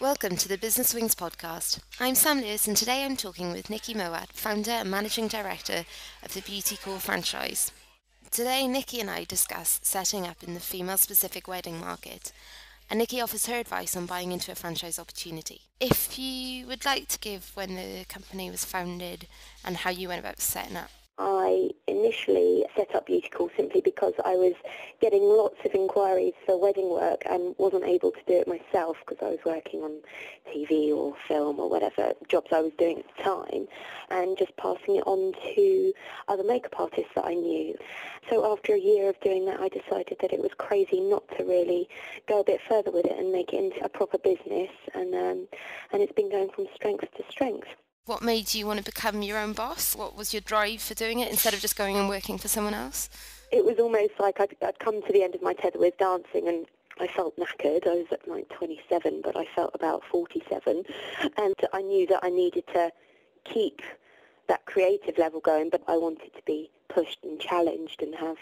Welcome to the Businesswings podcast. I'm Sam Lewis and today I'm talking with Nicky Mowat, founder and managing director of the Beauty Core franchise. Today Nicky and I discuss setting up in the female-specific wedding market, and Nicky offers her advice on buying into a franchise opportunity. If you would like to give when the company was founded and how you went about setting up. I initially set up Beauty Call simply because I was getting lots of inquiries for wedding work and wasn't able to do it myself because I was working on TV or film or whatever jobs I was doing at the time, and just passing it on to other makeup artists that I knew. So after a year of doing that, I decided that it was crazy not to really go a bit further with it and make it into a proper business, and it's been going from strength to strength. What made you want to become your own boss? What was your drive for doing it instead of just going and working for someone else? It was almost like I'd come to the end of my tether with dancing, and I felt knackered. I was at like 27, but I felt about 47. And I knew that I needed to keep that creative level going, but I wanted to be pushed and challenged and have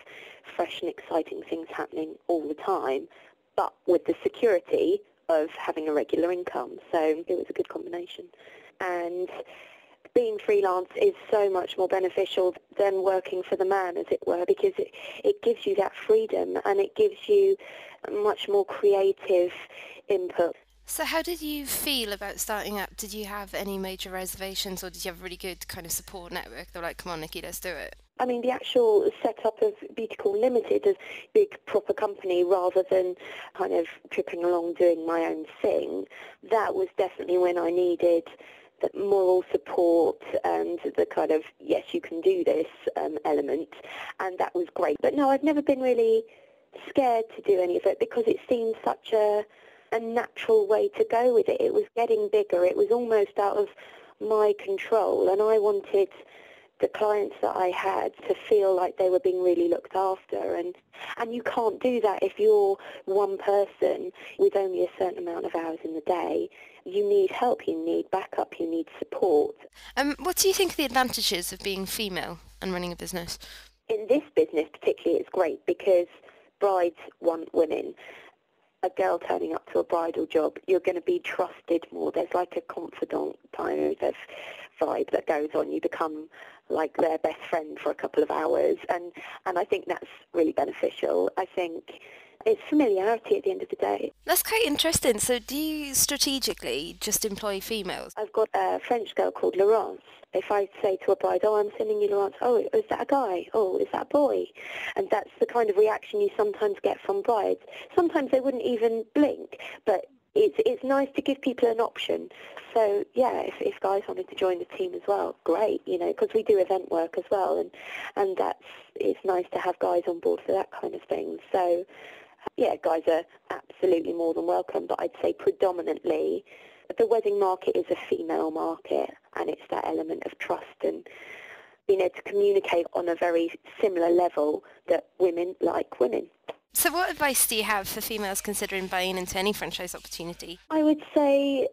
fresh and exciting things happening all the time, but with the security of having a regular income. So it was a good combination. And being freelance is so much more beneficial than working for the man, as it were, because it gives you that freedom and it gives you much more creative input. So how did you feel about starting up? Did you have any major reservations, or did you have a really good kind of support network? They're like, come on, Nicky, let's do it. I mean, the actual setup of Beauty Call Limited as a big proper company rather than kind of tripping along doing my own thing, that was definitely when I needed the moral support and the kind of, yes, you can do this element, and that was great. But no, I've never been really scared to do any of it because it seemed such a natural way to go with it. It was getting bigger. It was almost out of my control, and I wanted the clients that I had to feel like they were being really looked after, and you can't do that if you're one person with only a certain amount of hours in the day. You need help, you need backup, you need support. What do you think are the advantages of being female and running a business? In this business particularly, it's great because brides want women. A girl turning up to a bridal job, you're going to be trusted more. There's like a confidant kind of vibe that goes on. You become like their best friend for a couple of hours, and I think that's really beneficial. I think it's familiarity at the end of the day. That's quite interesting. So do you strategically just employ females? I've got a French girl called Laurence. If I say to a bride, oh, I'm sending you Laurence, oh, is that a guy? Oh, is that a boy? And that's the kind of reaction you sometimes get from brides. Sometimes they wouldn't even blink, but it's nice to give people an option. So, yeah, if guys wanted to join the team as well, great, because we do event work as well, and it's nice to have guys on board for that kind of thing. So, yeah, guys are absolutely more than welcome, but I'd say predominantly the wedding market is a female market, and it's that element of trust and being able to communicate on a very similar level that women like women. So what advice do you have for females considering buying into any franchise opportunity? I would say,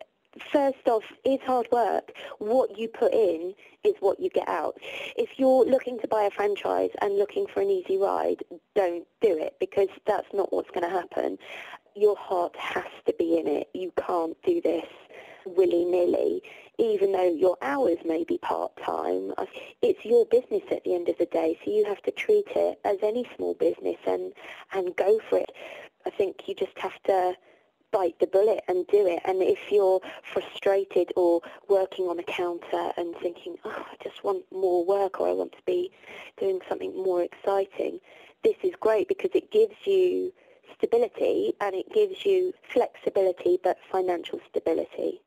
first off, it's hard work. What you put in is what you get out. If you're looking to buy a franchise and looking for an easy ride, don't do it, because that's not what's going to happen. Your heart has to be in it. You can't do this willy-nilly, even though your hours may be part-time. It's your business at the end of the day, so you have to treat it as any small business and go for it. I think you just have to bite the bullet and do it. And if you're frustrated or working on a counter and thinking, oh, I just want more work, or I want to be doing something more exciting, this is great because it gives you stability and it gives you flexibility but financial stability.